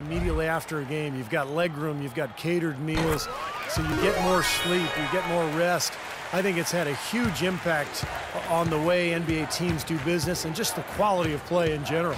Immediately after a game, you've got leg room, you've got catered meals, so you get more sleep, you get more rest. I think it's had a huge impact on the way NBA teams do business and just the quality of play in general.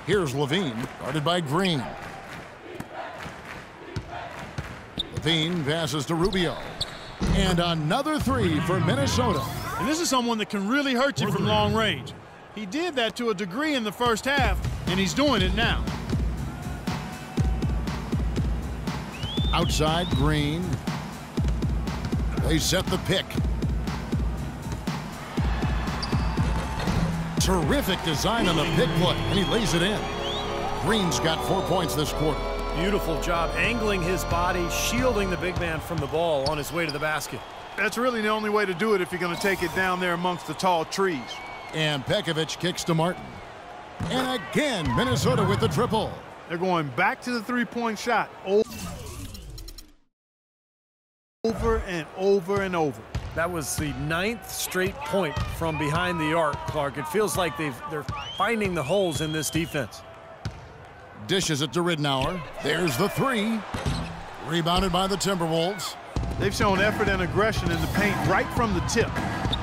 Here's Levine, guarded by Green. Levine passes to Rubio. And another three for Minnesota. And this is someone that can really hurt you from long range. He did that to a degree in the first half, and he's doing it now. Outside, Green. They set the pick. Terrific design on the pick play, and he lays it in. Green's got 4 points this quarter. Beautiful job angling his body, shielding the big man from the ball on his way to the basket. That's really the only way to do it if you're going to take it down there amongst the tall trees. And Pekovic kicks to Martin. And again, Minnesota with the triple. They're going back to the three-point shot over and over and over. That was the 9th straight point from behind the arc, Clark. It feels like they're finding the holes in this defense. Dishes it to Ridnour. There's the three. Rebounded by the Timberwolves. They've shown effort and aggression in the paint right from the tip.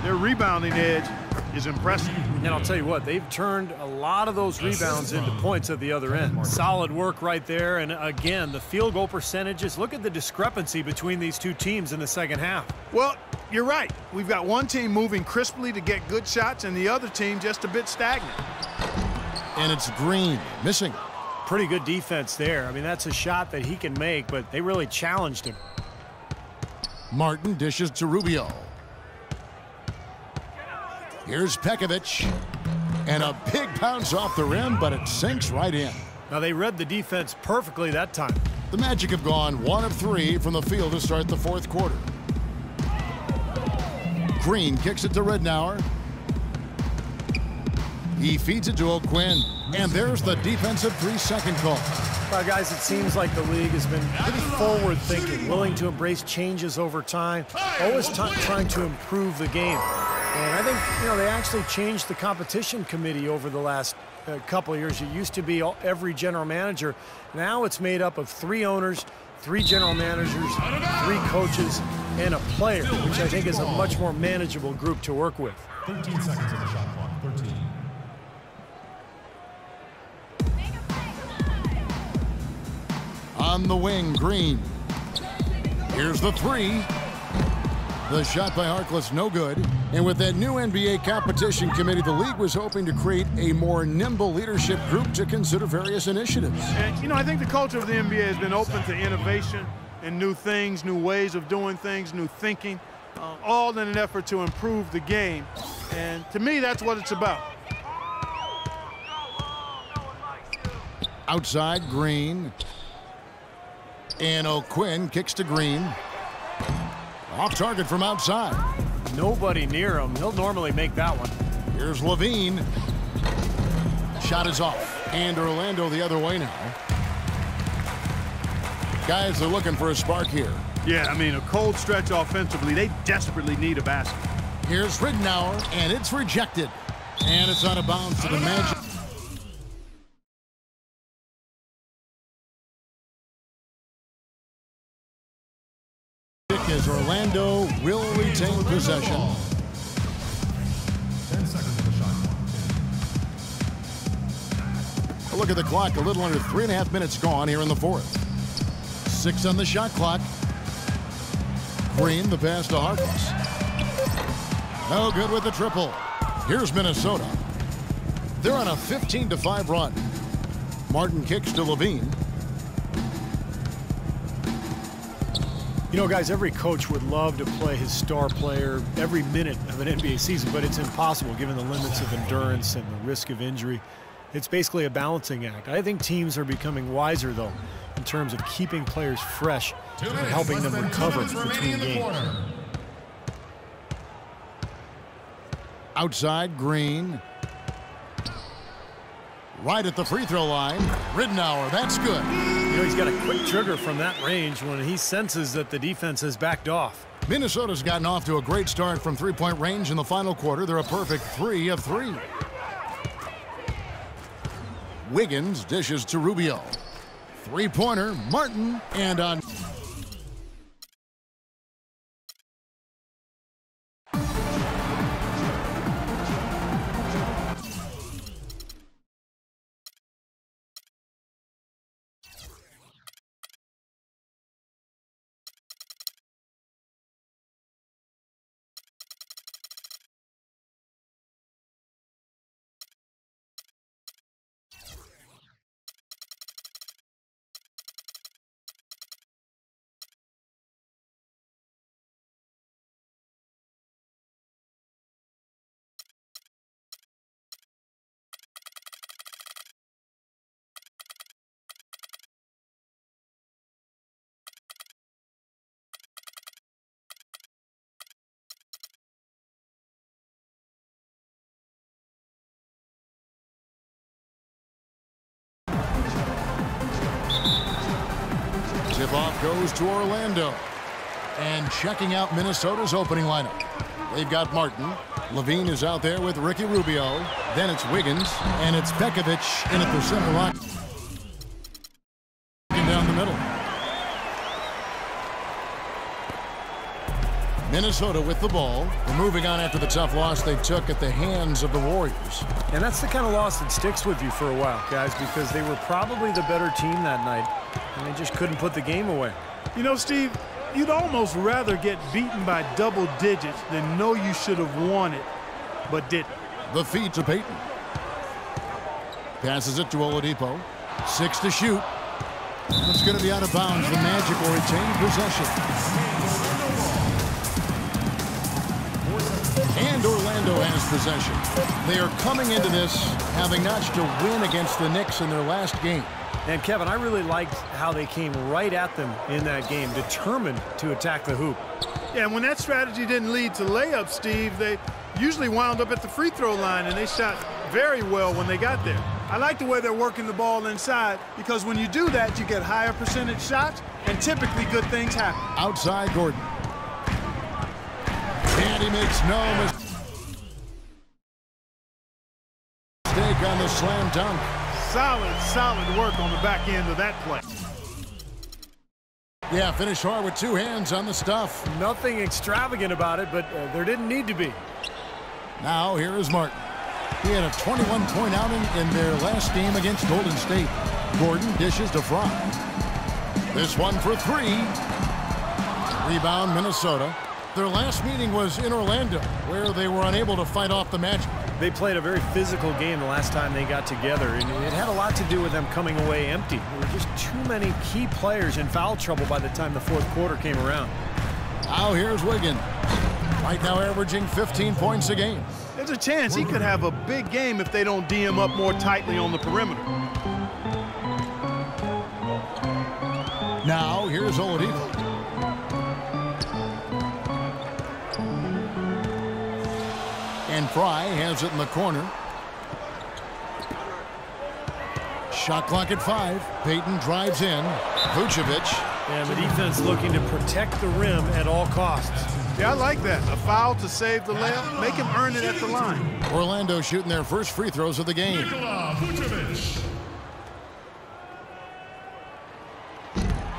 Their rebounding edge is impressive. And I'll tell you what, they've turned a lot of those rebounds into points at the other end. Solid work right there. And again, the field goal percentages. Look at the discrepancy between these two teams in the second half. Well, you're right. We've got one team moving crisply to get good shots and the other team just a bit stagnant. And it's Green missing. Pretty good defense there. I mean, that's a shot that he can make, but they really challenged him. Martin dishes to Rubio. Here's Pekovic. And a big bounce off the rim, but it sinks right in. Now, they read the defense perfectly that time. The Magic have gone 1 of 3 from the field to start the fourth quarter. Green kicks it to Ridnour. He feeds it to O'Quinn. And there's the defensive 3-second call. Well, guys, it seems like the league has been pretty forward-thinking, willing to embrace changes over time, always trying to improve the game. And I think, they actually changed the competition committee over the last couple of years. It used to be every general manager. Now it's made up of 3 owners, 3 general managers, 3 coaches, and a player, which I think is a much more manageable group to work with. 13 seconds on the shot clock. 13. On the wing, Green. Here's the three. The shot by Harkless, no good. And with that new NBA competition committee, the league was hoping to create a more nimble leadership group to consider various initiatives. And, I think the culture of the NBA has been open to innovation and new things, new ways of doing things, new thinking, all in an effort to improve the game. And to me, that's what it's about. Outside, Green. And O'Quinn kicks to Green. Off target from outside. Nobody near him. He'll normally make that one. Here's Levine. Shot is off. And Orlando the other way now. Guys, they're looking for a spark here. Yeah, I mean, a cold stretch offensively. They desperately need a basket. Here's Ridnour, and it's rejected. And it's out of bounds to the Magic. As Orlando will retain possession. 10 seconds on the shot clock. A look at the clock, a little under 3.5 minutes gone here in the fourth. 6 on the shot clock. Green, the pass to Harkless. No good with the triple. Here's Minnesota. They're on a 15-5 run. Martin kicks to Levine. Guys, every coach would love to play his star player every minute of an NBA season, but it's impossible given the limits of endurance and the risk of injury. It's basically a balancing act. I think teams are becoming wiser, though, in terms of keeping players fresh and helping them recover between games. Outside, Green. Right at the free throw line. Ridnour, that's good. He's got a quick trigger from that range when he senses that the defense has backed off. Minnesota's gotten off to a great start from three-point range in the final quarter. They're a perfect 3 of 3. Wiggins dishes to Rubio. Three-pointer, Martin, and on. Tip-off goes to Orlando. And checking out Minnesota's opening lineup. They've got Martin. Levine is out there with Ricky Rubio. Then it's Wiggins. And it's Pekovic in at the center line. Down the middle. Minnesota with the ball. They're moving on after the tough loss they took at the hands of the Warriors. And that's the kind of loss that sticks with you for a while, guys, because they were probably the better team that night, and they just couldn't put the game away. You know, Steve, you'd almost rather get beaten by double digits than know you should have won it, but didn't. The feed to Payton. Passes it to Oladipo. 6 to shoot. It's going to be out of bounds. The Magic will retain possession. And Orlando has possession. They are coming into this having notched a win against the Knicks in their last game. And Kevin, I really liked how they came right at them in that game, determined to attack the hoop. Yeah, when that strategy didn't lead to layups, Steve, they usually wound up at the free throw line, and they shot very well when they got there. I like the way they're working the ball inside, because when you do that, you get higher percentage shots, and typically good things happen. Outside Gordon. And he makes no mistake on the slam dunk. Solid work on the back end of that play. Yeah, finish hard with two hands on the stuff. Nothing extravagant about it, but there didn't need to be. Now here is Martin. He had a 21-point outing in their last game against Golden State. Gordon dishes to Fry. This one for three. Rebound Minnesota. Their last meeting was in Orlando, where they were unable to fight off the Magic. They played a very physical game the last time they got together, and it had a lot to do with them coming away empty. There were just too many key players in foul trouble by the time the fourth quarter came around. Now here's Wiggins. Right now averaging 15 points a game. There's a chance he could have a big game if they don't D him up more tightly on the perimeter. Now here's Oladipo. And Fry has it in the corner. Shot clock at 5. Payton drives in. Vucevic. And the defense looking to protect the rim at all costs. Yeah, I like that. A foul to save the layup. Make him earn it at the line. Orlando shooting their first free throws of the game.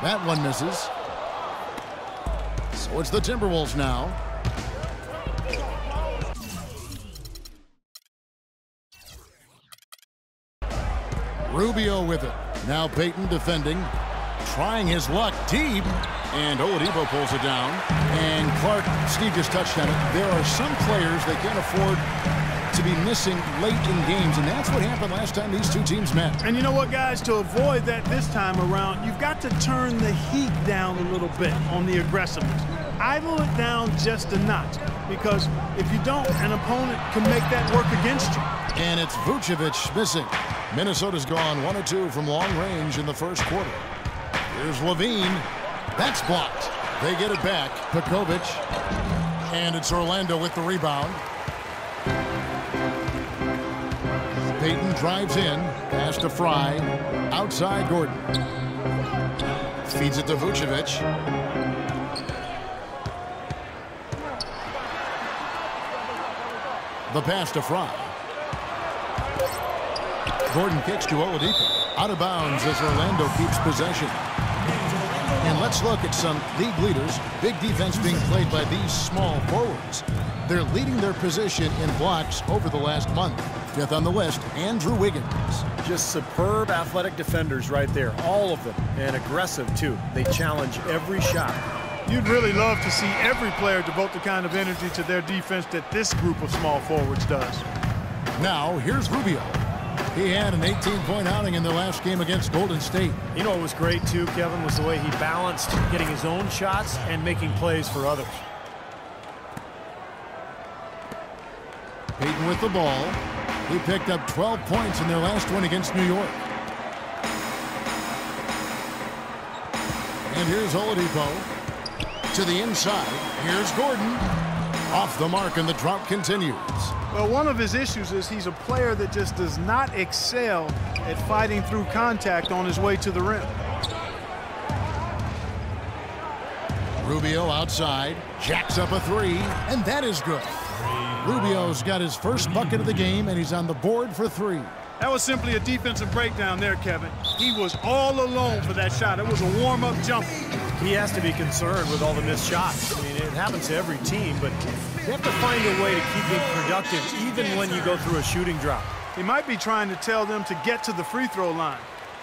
That one misses. So it's the Timberwolves now. Rubio with it. Now Payton defending. Trying his luck deep. And Oladipo pulls it down. And Clark, Steve just touched on it. There are some players they can't afford to be missing late in games, and that's what happened last time these two teams met. And you know what, guys? To avoid that this time around, you've got to turn the heat down a little bit on the aggressiveness. Idle it down just a notch, because if you don't, an opponent can make that work against you. And it's Vucevic missing. Minnesota's gone 1 or 2 from long range in the first quarter. Here's Levine. That's blocked. They get it back. Pekovic. And it's Orlando with the rebound. Payton drives in. Pass to Fry. Outside Gordon. Feeds it to Vucevic. The pass to Fry. Gordon kicks to Oladipo. Out of bounds as Orlando keeps possession. And let's look at some league leaders. Big defense being played by these small forwards. They're leading their position in blocks over the last month. Fifth on the list, Andrew Wiggins. Just superb athletic defenders right there, all of them, and aggressive too. They challenge every shot. You'd really love to see every player devote the kind of energy to their defense that this group of small forwards does. Now, here's Rubio. He had an 18-point outing in their last game against Golden State. You know what was great too, Kevin, was the way he balanced getting his own shots and making plays for others. Payton with the ball. He picked up 12 points in their last one against New York. And here's Oladipo. To the inside. Here's Gordon. Off the mark, and the drop continues. Well, one of his issues is he's a player that just does not excel at fighting through contact on his way to the rim. Rubio outside. Jacks up a three, and that is good. Rubio's got his first bucket of the game, and he's on the board for three. That was simply a defensive breakdown there, Kevin. He was all alone for that shot. It was a warm-up jumper. He has to be concerned with all the missed shots. I mean, it happens to every team, but you have to find a way to keep being productive even when you go through a shooting drought. He might be trying to tell them to get to the free throw line.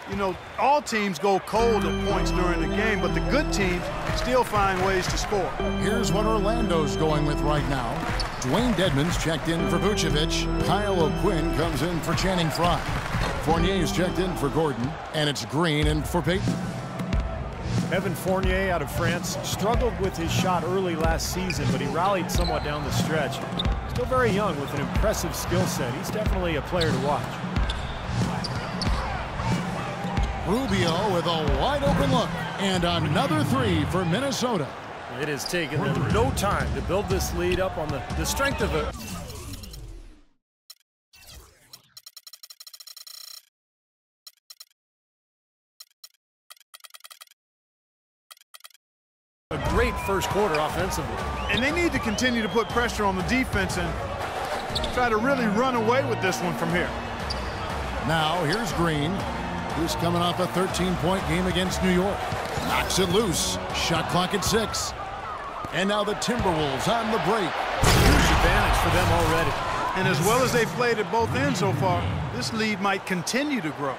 You know, all teams go cold at points during the game, but the good teams still find ways to score. Here's what Orlando's going with right now. Dwayne Dedmon's checked in for Vucevic. Kyle O'Quinn comes in for Channing Frye. Fournier's checked in for Gordon, and it's Green in for Payton. Evan Fournier out of France struggled with his shot early last season, but he rallied somewhat down the stretch. Still very young with an impressive skill set. He's definitely a player to watch. Rubio with a wide open look, and another three for Minnesota. It has taken them no time to build this lead up on the strength of it. A great first quarter offensively. And they need to continue to put pressure on the defense and try to really run away with this one from here. Now here's Green. He's coming off a 13-point game against New York. Knocks it loose. Shot clock at 6. And now the Timberwolves on the break. Huge advantage for them already. And as well as they've played at both ends so far, this lead might continue to grow.